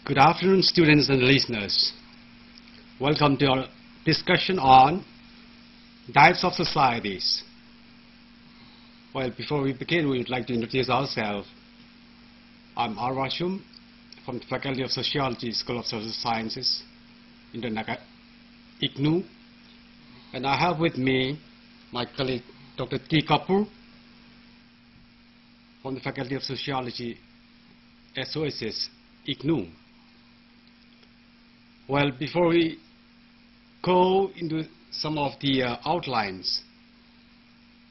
Good afternoon, students and listeners. Welcome to our discussion on types of societies. Well, before we begin, we would like to introduce ourselves. I'm Arvashum from the Faculty of Sociology, School of Social Sciences, IGNOU. And I have with me my colleague, Dr. T. Kapoor, from the Faculty of Sociology, SOSS, IGNOU. Well, before we go into some of the outlines,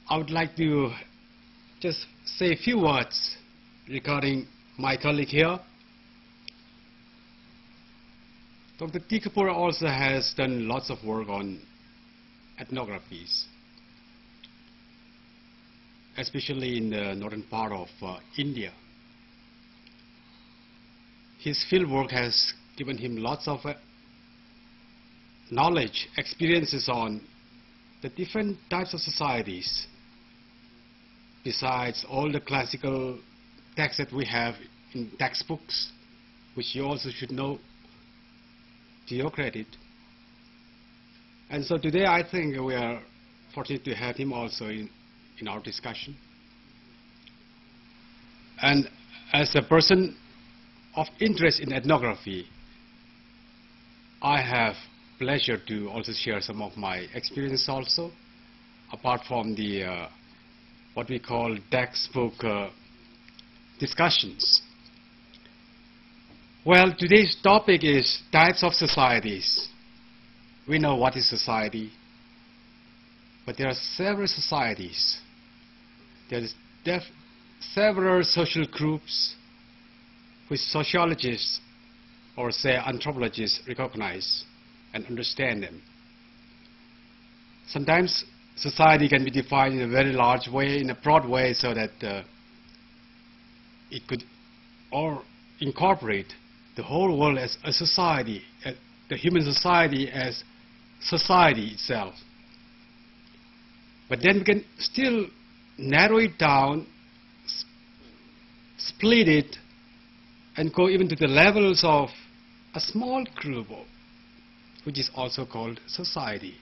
I would like to just say a few words regarding my colleague here. Dr. T. Kapoor also has done lots of work on ethnographies, especially in the northern part of India. His field work has given him lots of knowledge, experiences on the different types of societies, besides all the classical texts that we have in textbooks, which you also should know to your credit. And so today I think we are fortunate to have him also in our discussion. And as a person of interest in ethnography, I have pleasure to also share some of my experience also, apart from the what we call textbook discussions. Well, today's topic is types of societies. We know what is society, but there are several societies. There is several social groups which sociologists or say anthropologists recognize and understand them. Sometimes society can be defined in a very large way, in a broad way, so that it could or incorporate the whole world as a society, the human society as society itself. But then we can still narrow it down, split it, and go even to the levels of a small group, which is also called society,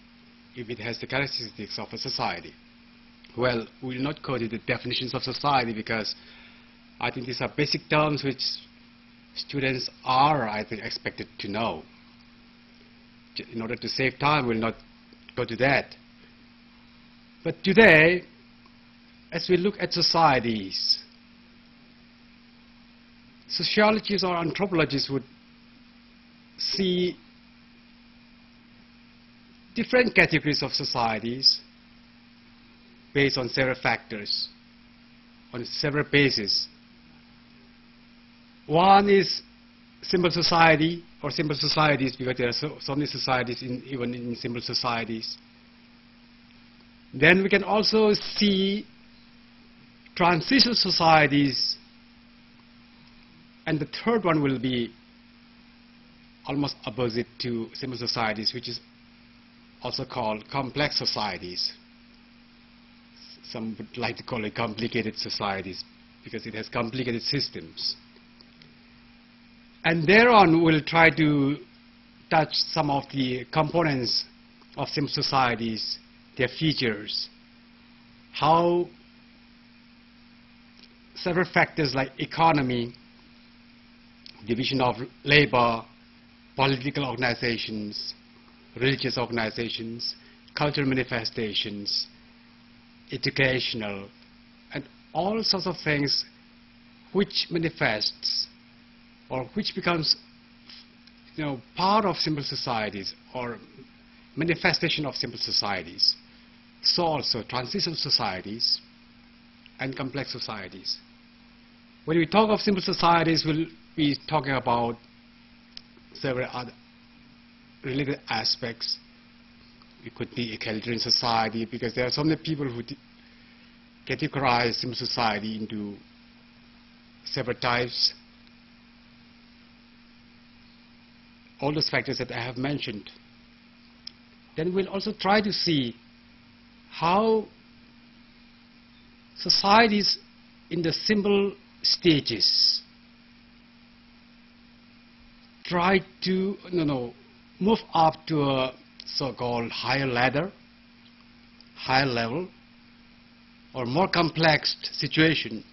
if it has the characteristics of a society. Well, we will not go to the definitions of society because I think these are basic terms which students are, I think, expected to know. In order to save time, we will not go to that. But today, as we look at societies, sociologists or anthropologists would see different categories of societies based on several factors, on several bases. One is simple society or simple societies, because there are so many societies even in simple societies. Then we can also see transitional societies, and the third one will be almost opposite to simple societies, which is also called complex societies. Some would like to call it complicated societies because it has complicated systems. And thereon we'll try to touch some of the components of simple societies, their features, how several factors like economy, division of labor, political organizations, religious organizations, cultural manifestations, educational, and all sorts of things which manifests or which becomes part of simple societies or manifestation of simple societies. so also transitional societies and complex societies. When we talk of simple societies, we'll be talking about several other related aspects. It could be egalitarian society, because there are so many people who categorize simple society into several types. All those factors that I have mentioned. Then we'll also try to see how societies in the simple stages try to move up to a so-called higher ladder, higher level, or more complex situation,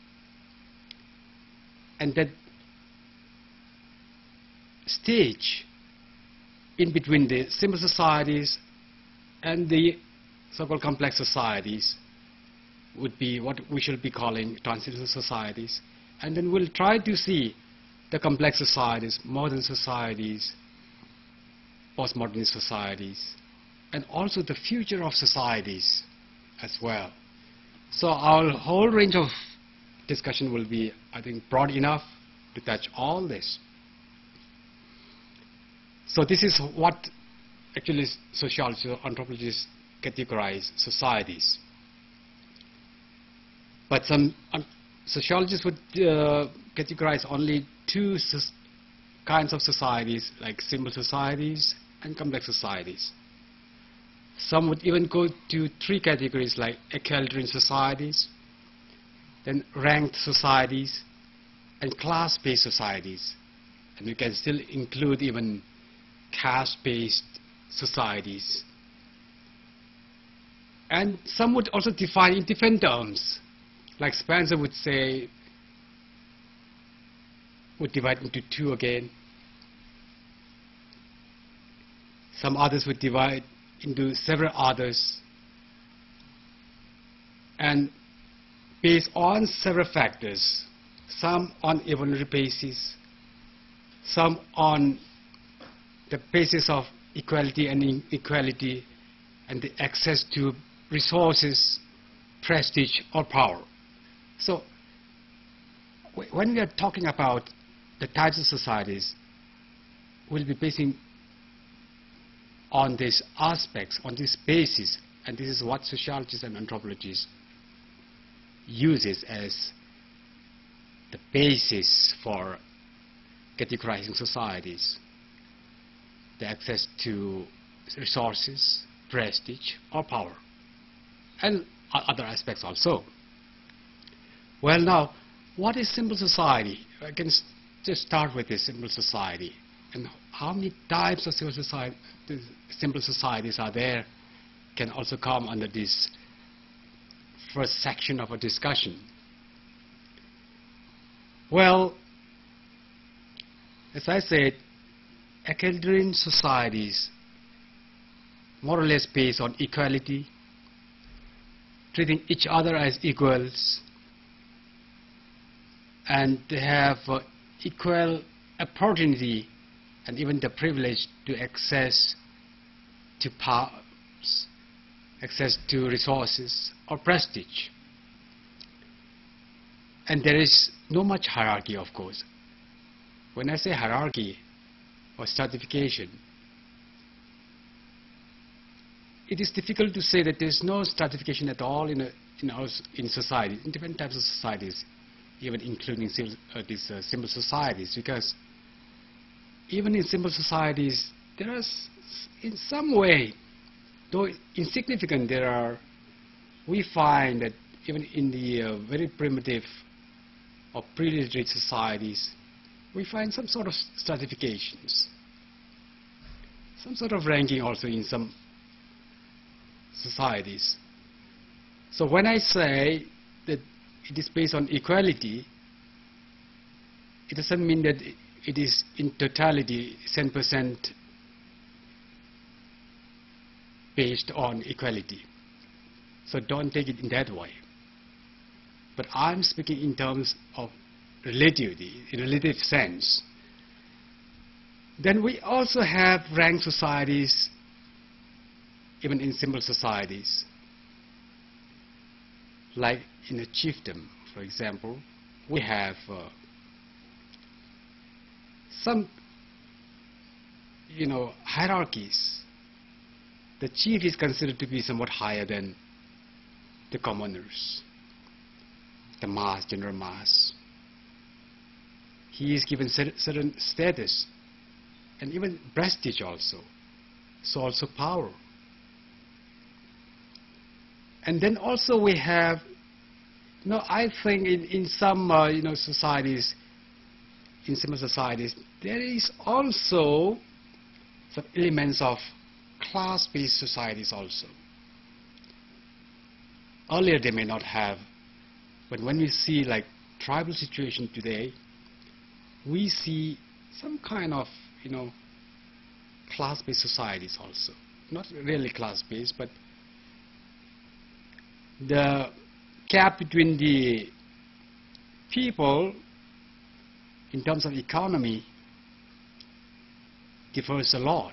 and that stage in between the simple societies and the so-called complex societies would be what we shall be calling transitional societies. And then we'll try to see the complex societies, modern societies, postmodern societies, and also the future of societies as well. So our whole range of discussion will be, I think, broad enough to touch all this. So this is what actually sociologists or anthropologists categorize societies. But some sociologists would categorize only two kinds of societies, like simple societies and complex societies. Some would even go to three categories, like egalitarian societies, then ranked societies, and class-based societies. And you can still include even caste-based societies. And some would also define in different terms, like Spencer would say, would divide into two again. Some others would divide into several others, and based on several factors, some on evolutionary basis, some on the basis of equality and inequality, and the access to resources, prestige, or power. So when we are talking about the types of societies, we'll be basing on these aspects, on this basis, and this is what sociologists and anthropologists uses as the basis for categorizing societies: the access to resources, prestige, or power, and other aspects also. Well, now, what is simple society? I can just start with this simple society. And how many types of simple societies are there can also come under this first section of a discussion. Well, as I said, egalitarian societies more or less based on equality, treating each other as equals, and they have equal opportunity and even the privilege to access to powers, access to resources or prestige. And there is no much hierarchy, of course. When I say hierarchy or stratification, it is difficult to say that there is no stratification at all in society, in different types of societies, even including these simple societies, because even in simple societies, there are, in some way, though insignificant, we find that even in the very primitive or pre-literate societies, we find some sort of stratifications, some sort of ranking also in some societies. So when I say that it is based on equality, it doesn't mean that it is in totality 100% based on equality. So don't take it in that way. But I'm speaking in terms of relativity, in a relative sense. Then we also have ranked societies, even in simple societies. Like in a chiefdom, for example, we have some hierarchies. The chief is considered to be somewhat higher than the commoners, the mass, general mass. He is given certain status and even prestige also, so also power. And then also we have, I think in some societies, in similar societies, there is also some elements of class-based societies also. Earlier they may not have, but when we see like tribal situation today, we see some kind of class-based societies also. Not really class-based, but the gap between the people in terms of economy differs a lot,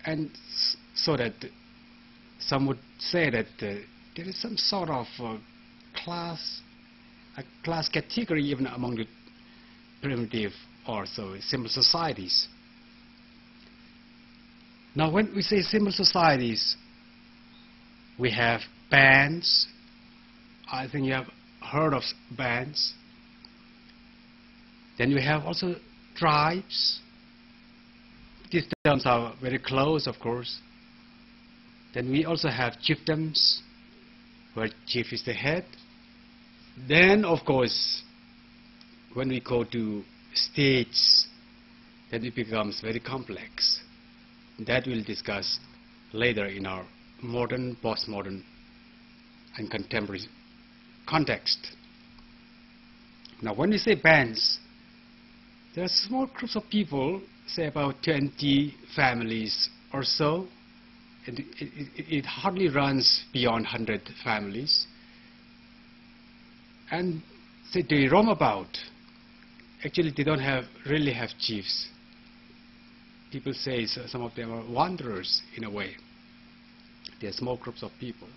and so that some would say that there is some sort of class category even among the primitive or so simple societies. Now when we say simple societies, we have bands. I think you have heard of bands. Then we have also tribes. These terms are very close, of course. Then we also have chiefdoms, where chief is the head. Then, of course, when we go to states, then it becomes very complex. That we'll discuss later in our modern, postmodern, and contemporary context. Now, when we say bands, there are small groups of people, say about 20 families or so, and it hardly runs beyond 100 families. And say they roam about. Actually, they don't really have chiefs. People say some of them are wanderers in a way. They are small groups of people,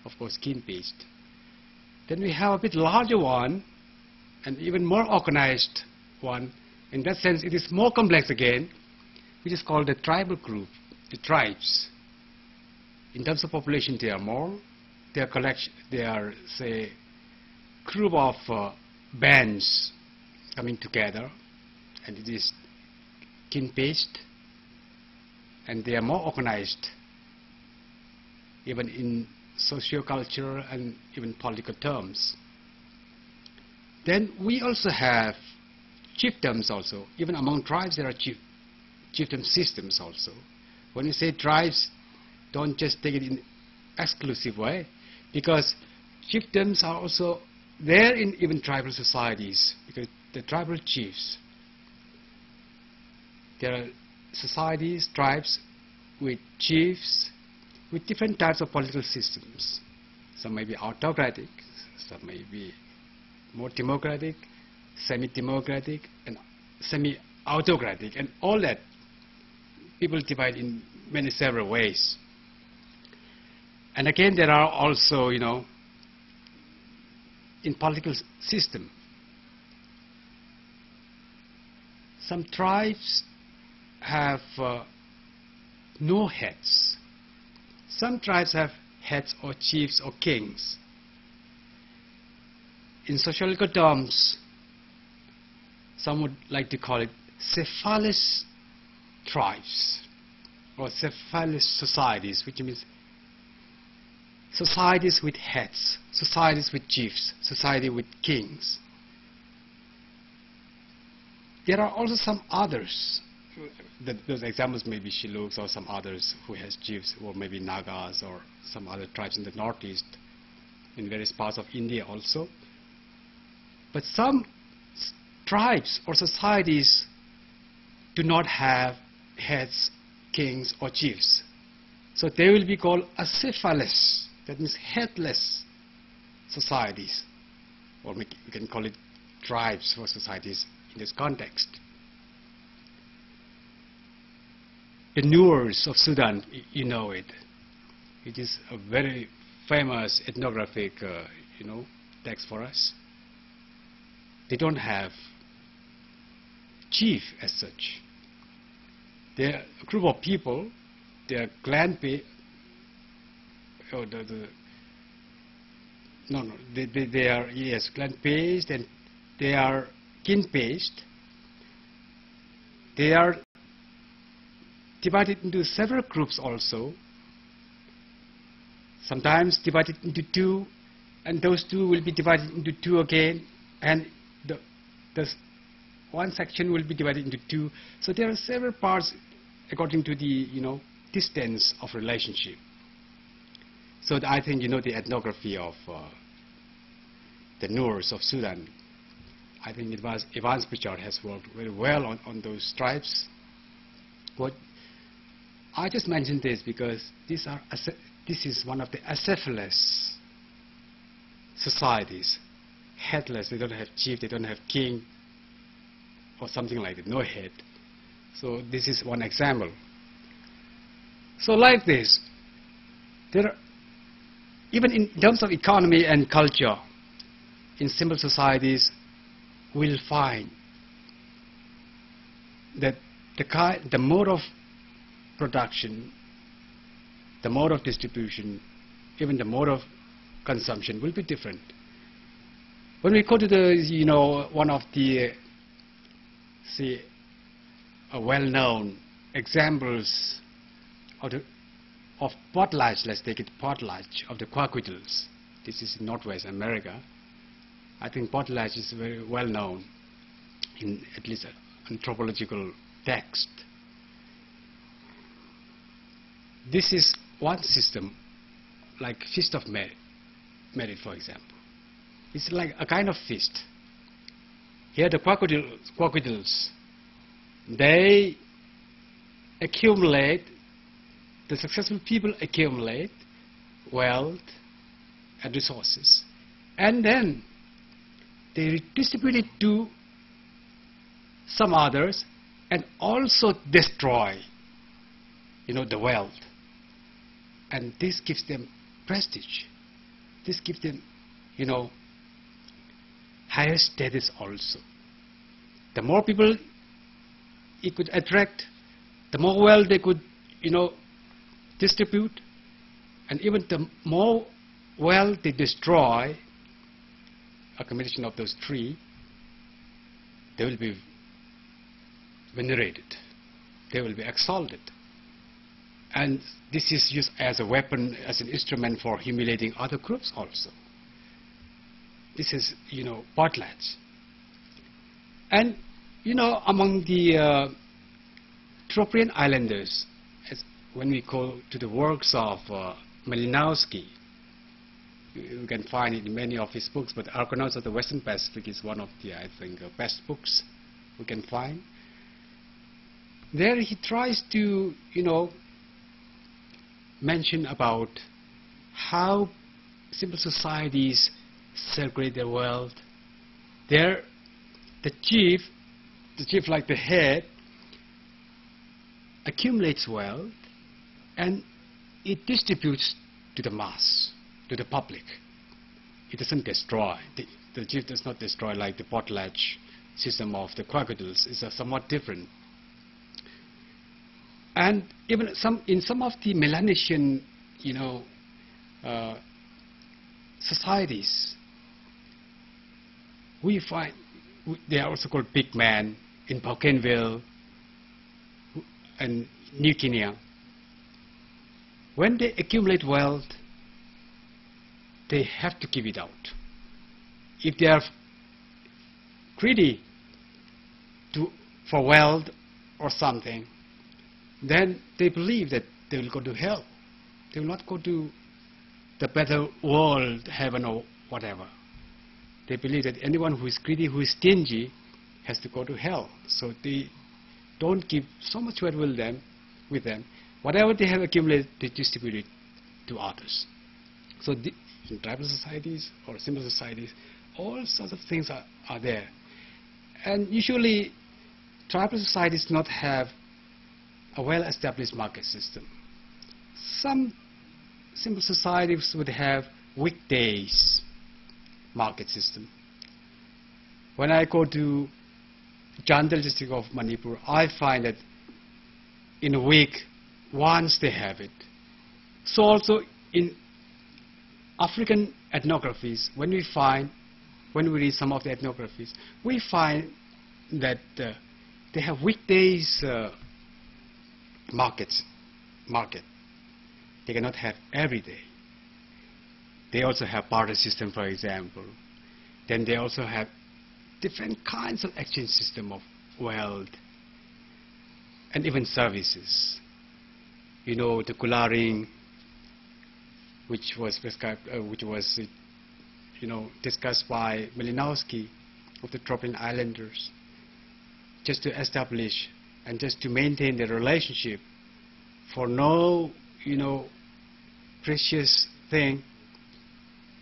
of course kin-based. Then we have a bit larger one, and even more organized one. In that sense, it is more complex again, which is called the tribal group, the tribes. In terms of population, they are more. They are say group of bands coming together, and it is kin-based, and they are more organized, even in socio-cultural and even political terms. Then we also have chiefdoms also. Even among tribes there are chieftain systems also. When you say tribes, don't just take it in exclusive way, because chiefdoms are also there in even tribal societies, because the tribal chiefs, there are societies, tribes with chiefs with different types of political systems. Some may be autocratic, some may be more democratic, semi-democratic, and semi-autocratic, and all that people divide in many several ways. And again, there are also, in political system, some tribes have no heads. Some tribes have heads or chiefs or kings. In sociological terms, some would like to call it cephalous tribes or cephalous societies, which means societies with heads, societies with chiefs, society with kings. There are also some others. Those examples may be Shiluks or some others who has chiefs, or maybe Nagas or some other tribes in the northeast, in various parts of India also. But some tribes or societies do not have heads, kings or chiefs. So they will be called acephalous, that means headless societies, or we can call it tribes for societies in this context. The Nuers of Sudan, you know it. It is a very famous ethnographic, text for us. They don't have chief as such. They're a group of people. They are clan-based. They are, yes, clan-based, and they are kin-based. They are divided into several groups also. Sometimes divided into two, and those two will be divided into two again, and the one section will be divided into two. So there are several parts according to the distance of relationship. So I think the ethnography of the Noors of Sudan, I think Evans Pritchard has worked very well on those tribes. But I just mentioned this because this is one of the acephalous societies, headless. They don't have chief, they don't have king, or something like that, no head. So this is one example. So like this, there are, even in terms of economy and culture, in simple societies, we'll find that the mode of production, the mode of distribution, even the mode of consumption will be different. When we go to the, one of the, say, well-known examples of potlatch, let's take it potlatch, of the quaquitals. This is in Northwest America. I think potlatch is very well known in at least anthropological text. This is one system, like feast of merit, for example. It's like a kind of feast. Here the quaquitals, they accumulate, the successful people accumulate wealth and resources, and then they redistribute it to some others and also destroy the wealth. And this gives them prestige. This gives them higher status also. The more people it could attract, the more wealth they could distribute, and even the more wealth they destroy, a combination of those three, they will be venerated, they will be exalted. And this is used as a weapon, as an instrument for humiliating other groups also. This is, potlatch. And, among the Trobriand islanders, when we go to the works of Malinowski, you can find it in many of his books, but Argonauts of the Western Pacific is one of the, I think, best books we can find. There he tries to, mention about how simple societies circulate their wealth. There, the chief like the head, accumulates wealth and it distributes to the mass, to the public. It doesn't destroy. The chief does not destroy like the potlatch system of the quaquitals. It's somewhat different. And even in some of the Melanesian, societies, we find they are also called big men in Bougainville and New Guinea. When they accumulate wealth, they have to give it out. If they are greedy for wealth or something, then they believe that they will go to hell. They will not go to the better world, heaven or whatever. They believe that anyone who is greedy, who is stingy, has to go to hell. So they don't give so much wealth with them. Whatever they have accumulated, they distribute it to others. So in tribal societies or simple societies, all sorts of things are there. And usually, tribal societies do not have a well-established market system. Some simple societies would have weekdays market system. When I go to Chandel district of Manipur, I find that in a week, once they have it. So also in African ethnographies, when we read some of the ethnographies, we find that they have weekdays market. They cannot have every day. They also have barter system, for example. Then they also have different kinds of exchange system of wealth and even services. You know, the collaring, which was prescribed, discussed by Malinowski of the Tropian Islanders, just to establish and just to maintain the relationship for no, precious thing,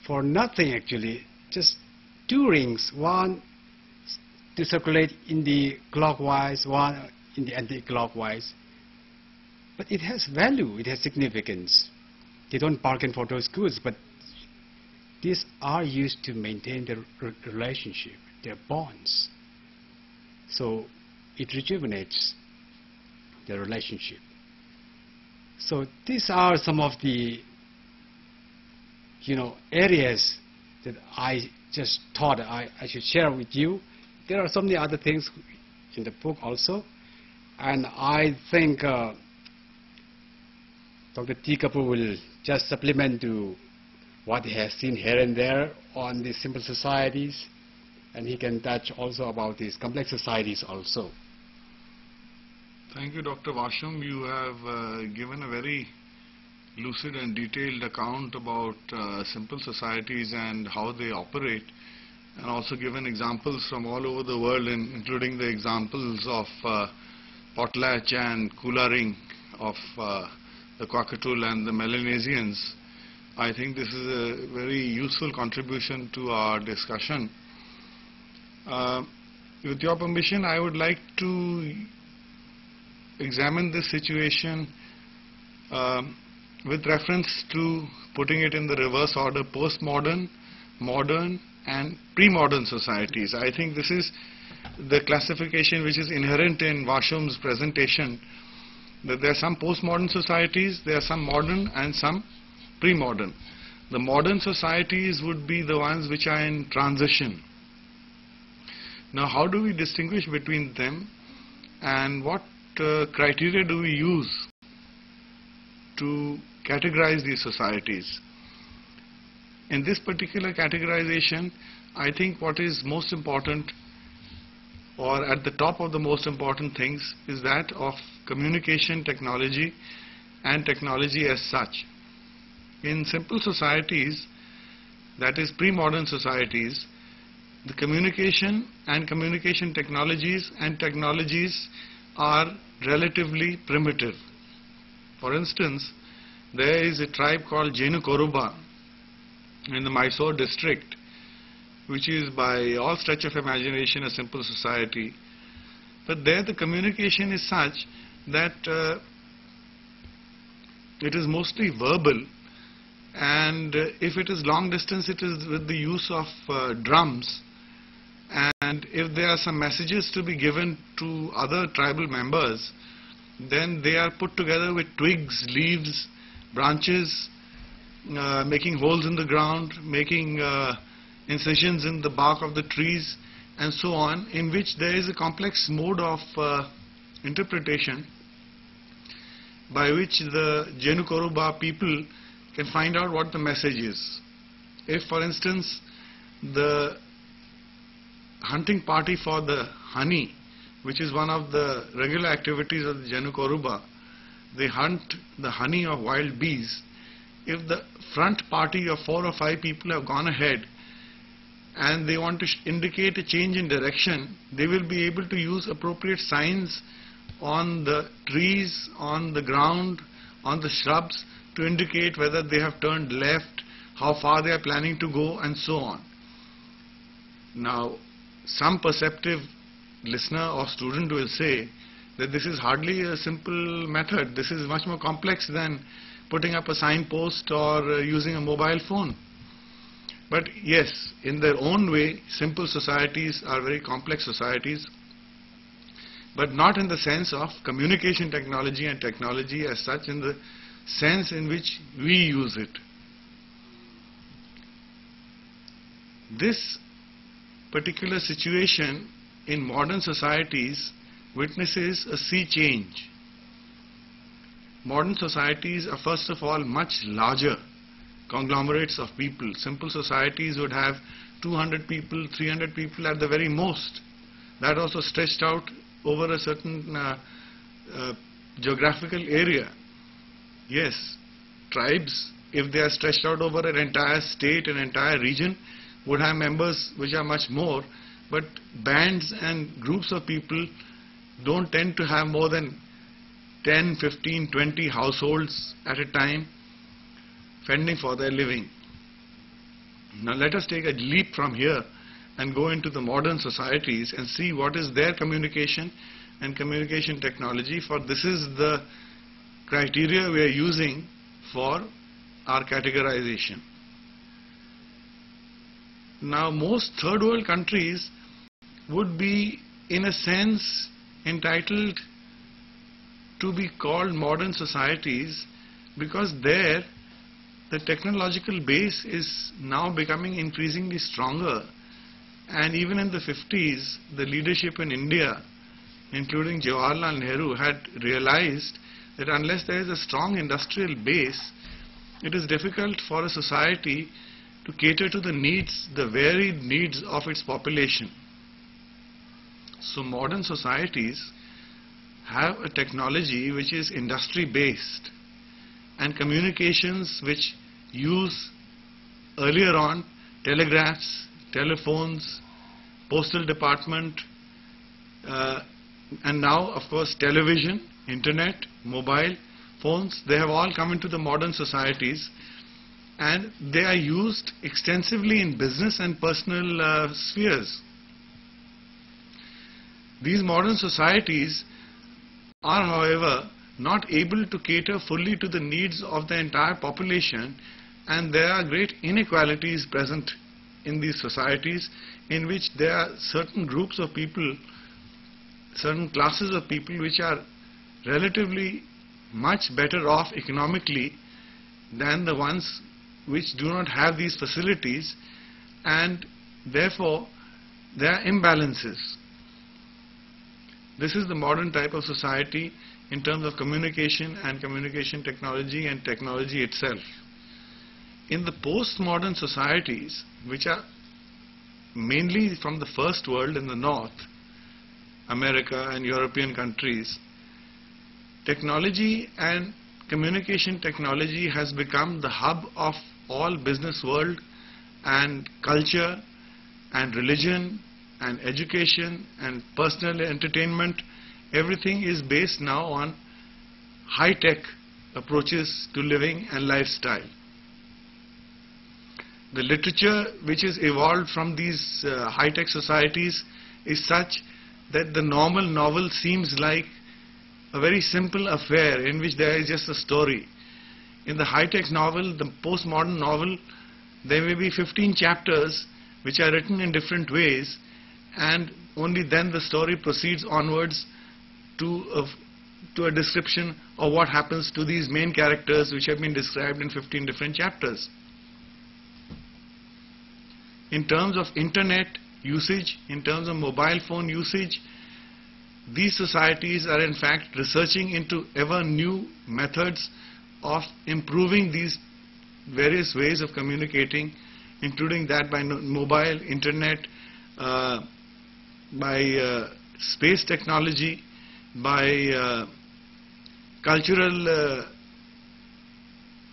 for nothing actually, just two rings, one to circulate in the clockwise, one in the anti-clockwise. But it has value, it has significance. They don't bargain for those goods, but these are used to maintain their relationship, their bonds. So it rejuvenates the relationship. So these are some of the areas that I just thought I should share with you. There are so many other things in the book also, and I think Dr. T. Kapoor will just supplement to what he has seen here and there on the simple societies, and he can touch also about these complex societies also. Thank you, Dr. Vasham. You have given a very lucid and detailed account about simple societies and how they operate, and also given examples from all over the world, including the examples of potlatch and coolaring of the Kwakatul and the Melanesians. I think this is a very useful contribution to our discussion. With your permission, I would like to examine this situation with reference to putting it in the reverse order: postmodern, modern and pre-modern societies. I think this is the classification which is inherent in Vasham's presentation, that there are some postmodern societies, there are some modern and some pre-modern. The modern societies would be the ones which are in transition. Now, how do we distinguish between them, and what criteria do we use to categorize these societies? In this particular categorization, I think what is most important, or at the top of the most important things, is that of communication technology and technology as such. In simple societies, that is pre-modern societies, the communication and communication technologies are relatively primitive. For instance, there is a tribe called Jenu Koruba in the Mysore district, which is by all stretch of imagination a simple society. But there the communication is such that it is mostly verbal, and if it is long distance, it is with the use of drums, and if there are some messages to be given to other tribal members, then they are put together with twigs, leaves, branches, making holes in the ground, making incisions in the bark of the trees, and so on, in which there is a complex mode of interpretation by which the Jenu Koruba people can find out what the message is. If, for instance, the hunting party for the honey, which is one of the regular activities of the Jenu Koruba, they hunt the honey of wild bees. If the front party of 4 or 5 people have gone ahead and they want to indicate a change in direction, they will be able to use appropriate signs on the trees, on the ground, on the shrubs, to indicate whether they have turned left, how far they are planning to go, and so on. Now, some perceptive listener or student will say that this is hardly a simple method. This is much more complex than putting up a signpost or using a mobile phone. But yes, in their own way, simple societies are very complex societies, but not in the sense of communication technology and technology as such, in the sense in which we use it. This particular situation in modern societies witnesses a sea change. Modern societies are first of all much larger conglomerates of people. Simple societies would have 200 people, 300 people at the very most. That also stretched out over a certain geographical area. Yes, tribes, if they are stretched out over an entire state, an entire region, would have members which are much more, but bands and groups of people don't tend to have more than 10, 15, 20 households at a time fending for their living. Now let us take a leap from here and go into the modern societies and see what is their communication and communication technology, for this is the criteria we are using for our categorization. Now most third world countries would be in a sense entitled to be called modern societies, because there the technological base is now becoming increasingly stronger, and even in the 50s the leadership in India, including Jawaharlal Nehru, had realized that unless there is a strong industrial base, it is difficult for a society to cater to the needs, the varied needs of its population. So modern societies have a technology which is industry based, and communications which use earlier on telegraphs, telephones, postal department, and now of course television, internet, mobile phones. They have all come into the modern societies, and they are used extensively in business and personal spheres. These modern societies are, however, not able to cater fully to the needs of the entire population, and there are great inequalities present in these societies, in which there are certain groups of people, certain classes of people which are relatively much better off economically than the ones which do not have these facilities, and therefore there are imbalances. This is the modern type of society in terms of communication and communication technology and technology itself. In the postmodern societies, which are mainly from the first world in the north, America and European countries, technology and communication technology has become the hub of all business world, and culture and religion and education and personal entertainment. Everything is based now on high-tech approaches to living and lifestyle. The literature which is evolved from these high-tech societies is such that the normal novel seems like a very simple affair in which there is just a story. In the high-tech novel, the postmodern novel, there may be 15 chapters which are written in different ways, and only then the story proceeds onwards to a description of what happens to these main characters which have been described in 15 different chapters. In terms of internet usage, in terms of mobile phone usage, these societies are in fact researching into ever new methods of improving these various ways of communicating, including that by mobile, internet, by space technology, by cultural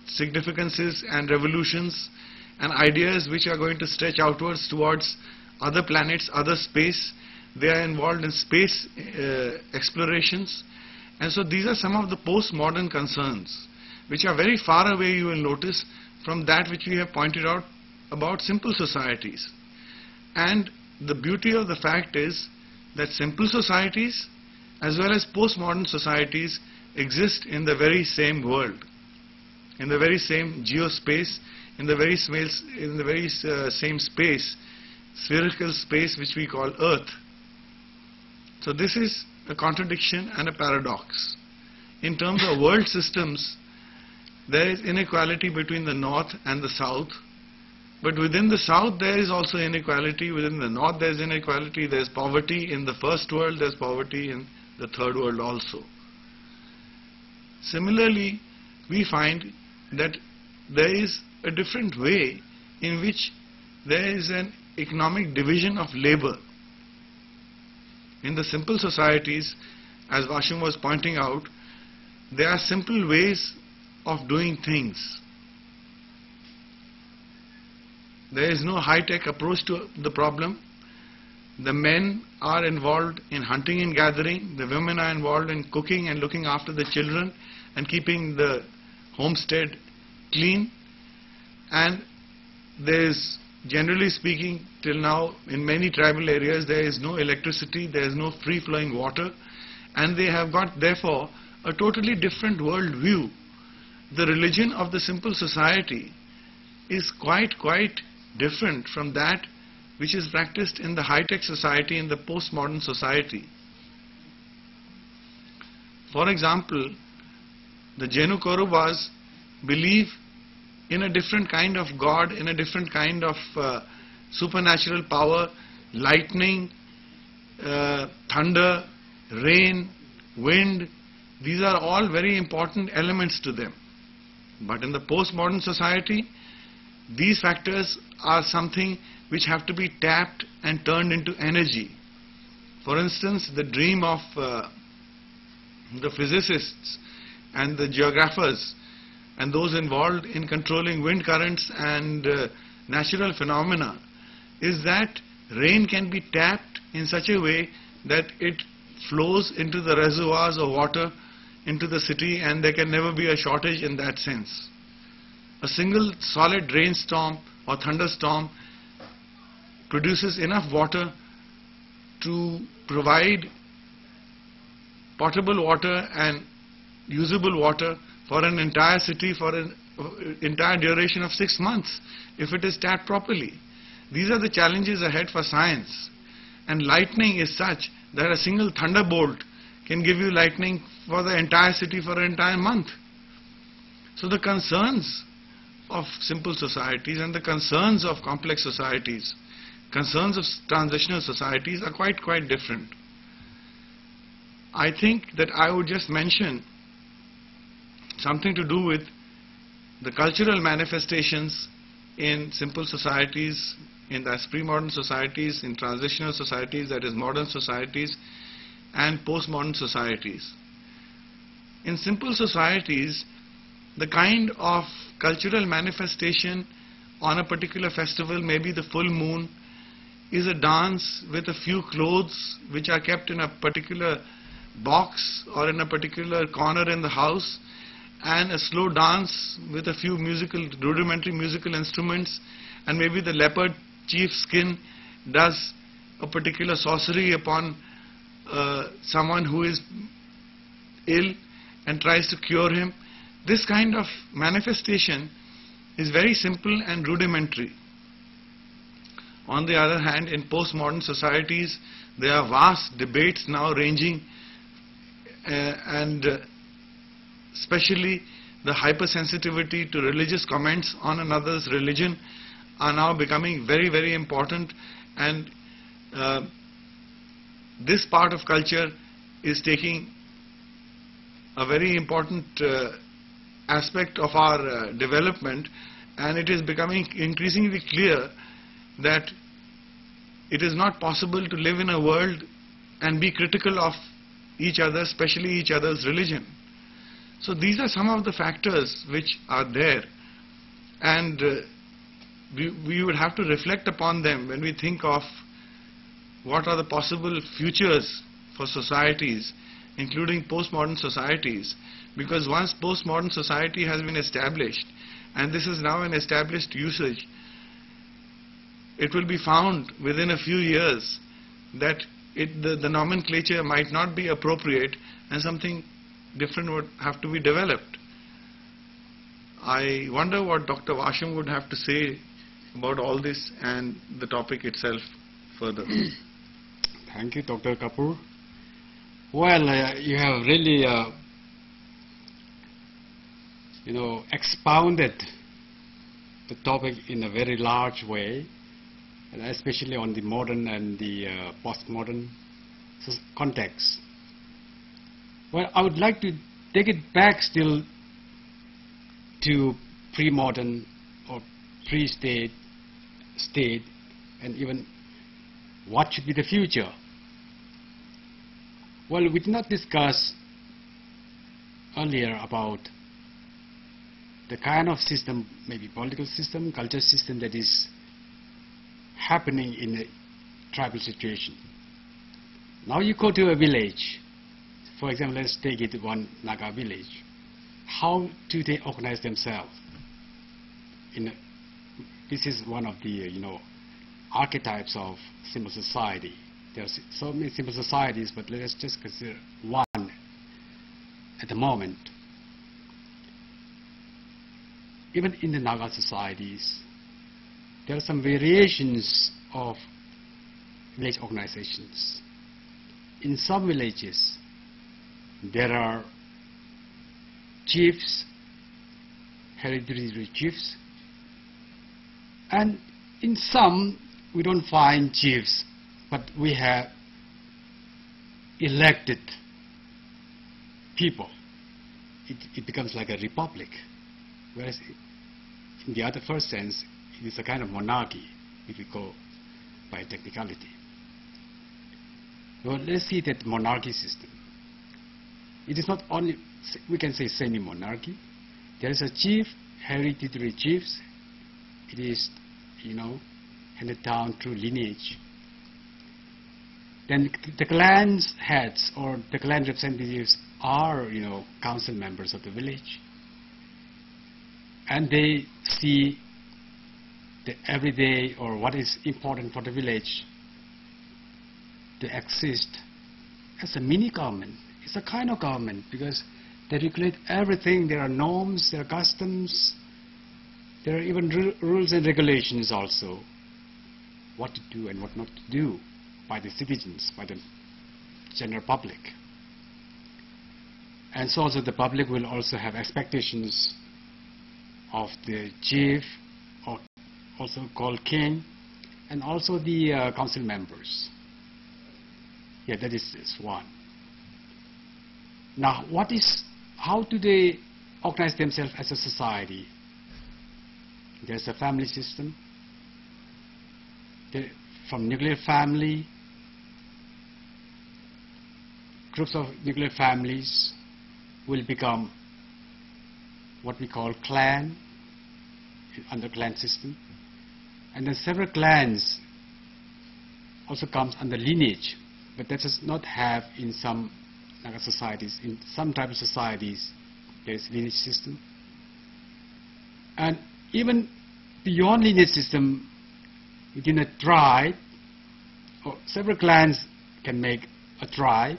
significances and revolutions and ideas which are going to stretch outwards towards other planets, other space. They are involved in space explorations, and so these are some of the postmodern concerns which are very far away, you will notice, from that which we have pointed out about simple societies. And the beauty of the fact is that simple societies as well as postmodern societies exist in the very same world. in the very same geospace, in the very same space, spherical space which we call Earth. So this is a contradiction and a paradox. In terms of world systems, there is inequality between the north and the south, but within the south there is also inequality, within the north there is inequality, there is poverty in the first world, there is poverty in the third world also. Similarly, we find that there is a different way in which there is an economic division of labor. In the simple societies, as Vashum was pointing out, there are simple ways of doing things. There is no high-tech approach to the problem. The men are involved in hunting and gathering, the women are involved in cooking and looking after the children and keeping the homestead clean, and there is, generally speaking, till now in many tribal areas there is no electricity, there is no free flowing water, and they have got therefore a totally different world view. The religion of the simple society is quite different from that which is practiced in the high-tech society, in the postmodern society. For example, the Jenu Korubas believe in a different kind of God, in a different kind of supernatural power, lightning, thunder, rain, wind. These are all very important elements to them. But in the postmodern society, these factors are something which have to be tapped and turned into energy. For instance, the dream of the physicists and the geographers and those involved in controlling wind currents and natural phenomena is that rain can be tapped in such a way that it flows into the reservoirs of water into the city, and there can never be a shortage in that sense. A single solid rainstorm or thunderstorm produces enough water to provide potable water and usable water for an entire city for an entire duration of 6 months if it is tapped properly. These are the challenges ahead for science. And lightning is such that a single thunderbolt can give you lightning for the entire city for an entire month. So the concerns of simple societies and the concerns of complex societies, concerns of transitional societies are quite different. I think that I would just mention something to do with the cultural manifestations in simple societies, in the pre-modern societies, in transitional societies, that is modern societies, and postmodern societies. In simple societies, the kind of cultural manifestation on a particular festival, maybe the full moon, is a dance with a few clothes which are kept in a particular box or in a particular corner in the house, and a slow dance with a few rudimentary musical instruments, and maybe the leopard chief skin does a particular sorcery upon someone who is ill and tries to cure him. This kind of manifestation is very simple and rudimentary. On the other hand, in postmodern societies, there are vast debates now ranging and especially the hypersensitivity to religious comments on another's religion are now becoming very important, and this part of culture is taking a very important aspect of our development, and it is becoming increasingly clear that it is not possible to live in a world and be critical of each other, especially each other's religion. So these are some of the factors which are there, and we would have to reflect upon them when we think of what are the possible futures for societies, including postmodern societies, because once postmodern society has been established, and this is now an established usage, it will be found within a few years that the nomenclature might not be appropriate and something different would have to be developed. I wonder what Dr. Vasham would have to say about all this and the topic itself further. Thank you, Dr. Kapoor. Well, you have really, expounded the topic in a very large way, and especially on the modern and the postmodern context. Well, I would like to take it back still to pre-modern or pre-state, state, and even what should be the future. Well, we did not discuss earlier about the kind of system, maybe political system, culture system that is happening in a tribal situation. Now you go to a village. For example, let's take it one Naga village. How do they organize themselves? This is one of the archetypes of simple society. There are so many simple societies, but let us just consider one at the moment. Even in the Naga societies, there are some variations of village organizations. In some villages, there are chiefs, hereditary chiefs, and in some we don't find chiefs, but we have elected people. It becomes like a republic, whereas in the other first sense, it is a kind of monarchy, if we go by technicality. Well, let's see that monarchy system. It is not only, we can say, semi-monarchy. There is a chief, hereditary chiefs. It is, handed down through lineage. Then the clan's heads or the clan representatives are, council members of the village. And they see the everyday or what is important for the village to exist as a mini government. It's a kind of government because they regulate everything. There are norms, there are customs, there are even rules and regulations also. What to do and what not to do by the citizens, by the general public. And so also the public will also have expectations of the chief, or also called king, and also the council members. Yeah, that is one. Now, how do they organize themselves as a society? There's a family system. From nuclear family, groups of nuclear families will become what we call clan, under clan system. And then several clans also comes under lineage, but that does not have in some Naga societies. In some tribal societies, there is lineage system. And even beyond lineage system, within a tribe, or several clans can make a tribe,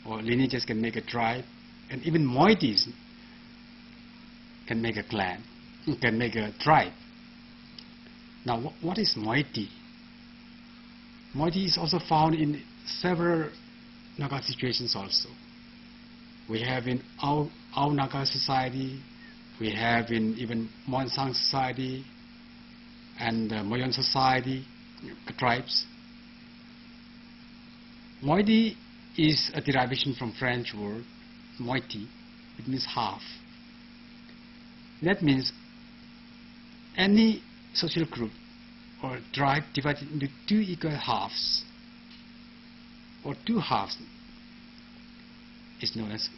or lineages can make a tribe, and even moieties can make a clan, can make a tribe. Now, what is moiety? Moiety is also found in several Naga situations also. We have in our Naga society, we have in even Moansang society, and Moyon society, tribes. Moiety is a derivation from French word, moitié. It means half. That means any social group or tribe divided into two equal halves, or two halves, is known as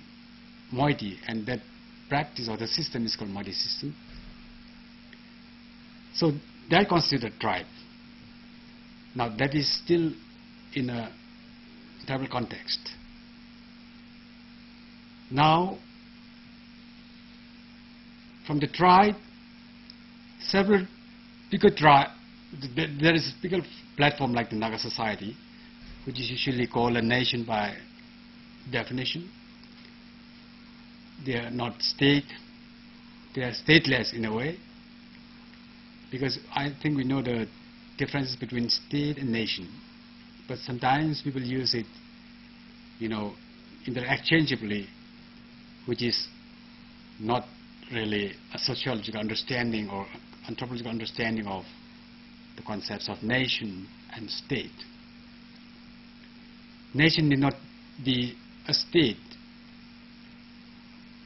moiety, and that practice or the system is called moiety system. So that constitutes a tribe. Now that is still in a tribal context. Now, from the tribe, several bigger tribe, there is a bigger platform like the Naga society, which is usually called a nation by definition. They are not state, they are stateless in a way, because I think we know the differences between state and nation, but sometimes people use it, interchangeably, which is not really a sociological understanding or anthropological understanding of the concepts of nation and state. Nation need not be a state.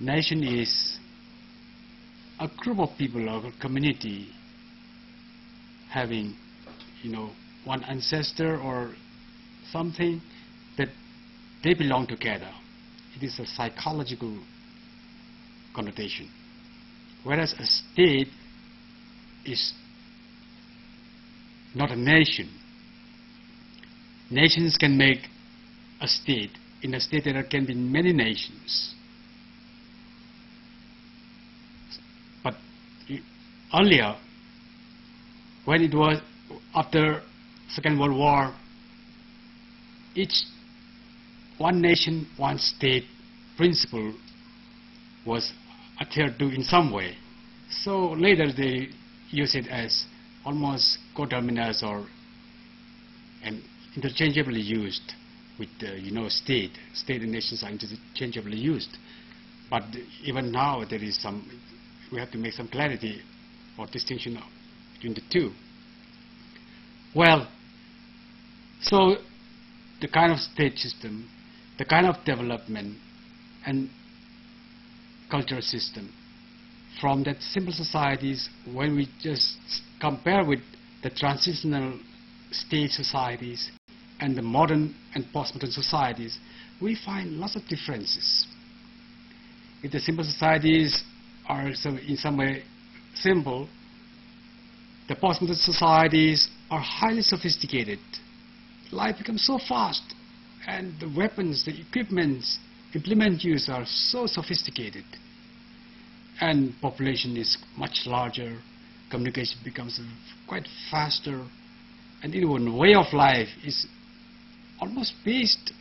Nation is a group of people or a community having, one ancestor or something that they belong together. It is a psychological connotation. Whereas a state is not a nation. Nations can make a state. In a state there can be many nations. But earlier, when it was after Second World War, each one nation, one state principle was adhered to in some way. So later they use it as almost coterminous or and interchangeably used with state. State and nations are interchangeably used. But even now there is we have to make some clarity or distinction between the two. Well, so the kind of state system, the kind of development and cultural system from that simple societies, when we just compare with the transitional state societies and the modern and postmodern societies, we find lots of differences. If the simple societies are in some way simple, the postmodern societies are highly sophisticated. Life becomes so fast, and the weapons, the equipments, implement use are so sophisticated, and population is much larger, communication becomes quite faster, and even way of life is almost based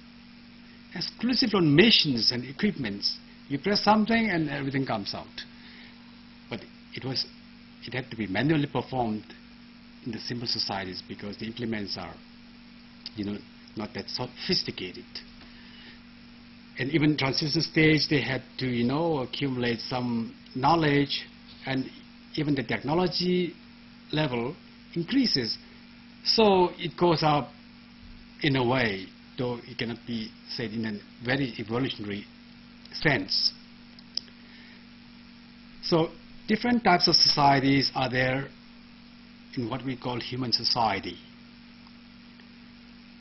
exclusively on machines and equipments. You press something and everything comes out. But it had to be manually performed in the simple societies because the implements are not that sophisticated. And even transition stage, they had to accumulate some knowledge, and even the technology level increases. So it goes up in a way, though it cannot be said in a very evolutionary sense. So different types of societies are there in what we call human society.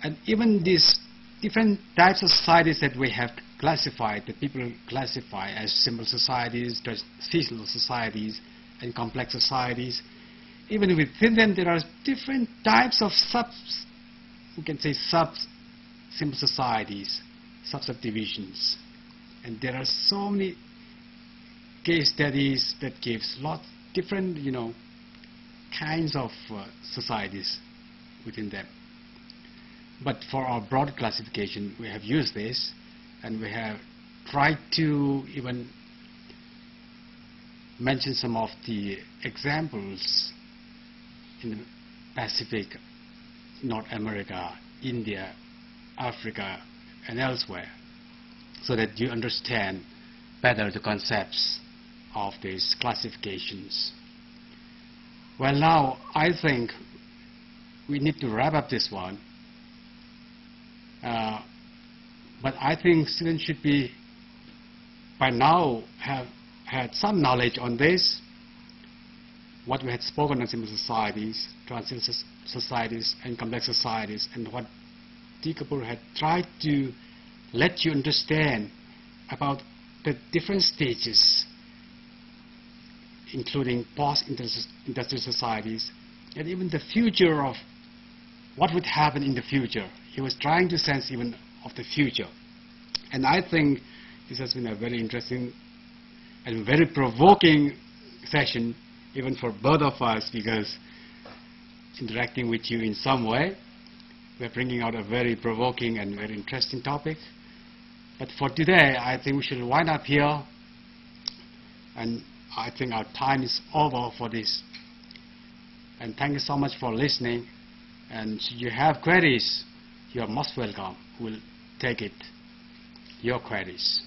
And even these different types of societies that we have classified, that people classify as simple societies, transitional societies, and complex societies, even within them there are different types of simple societies, subdivisions. And there are so many case studies that gives lots different kinds of societies within them. But for our broad classification, we have used this, and we have tried to even mention some of the examples in the Pacific, North America, India, Africa, and elsewhere, so that you understand better the concepts of these classifications. Well, now I think we need to wrap up this one. But I think students should be, by now, have had some knowledge on this, what we had spoken on simple societies, transitional societies, and complex societies, and what D. Kapoor had tried to let you understand about the different stages, including post-industrial societies, and even the future of what would happen in the future. He was trying to sense even of the future. And I think this has been a very interesting and very provoking session, even for both of us, because interacting with you in some way, we're bringing out a very provoking and very interesting topic. But for today, I think we should wind up here. And I think our time is over for this. And thank you so much for listening. And should you have queries, you are most welcome. We'll take it, your queries.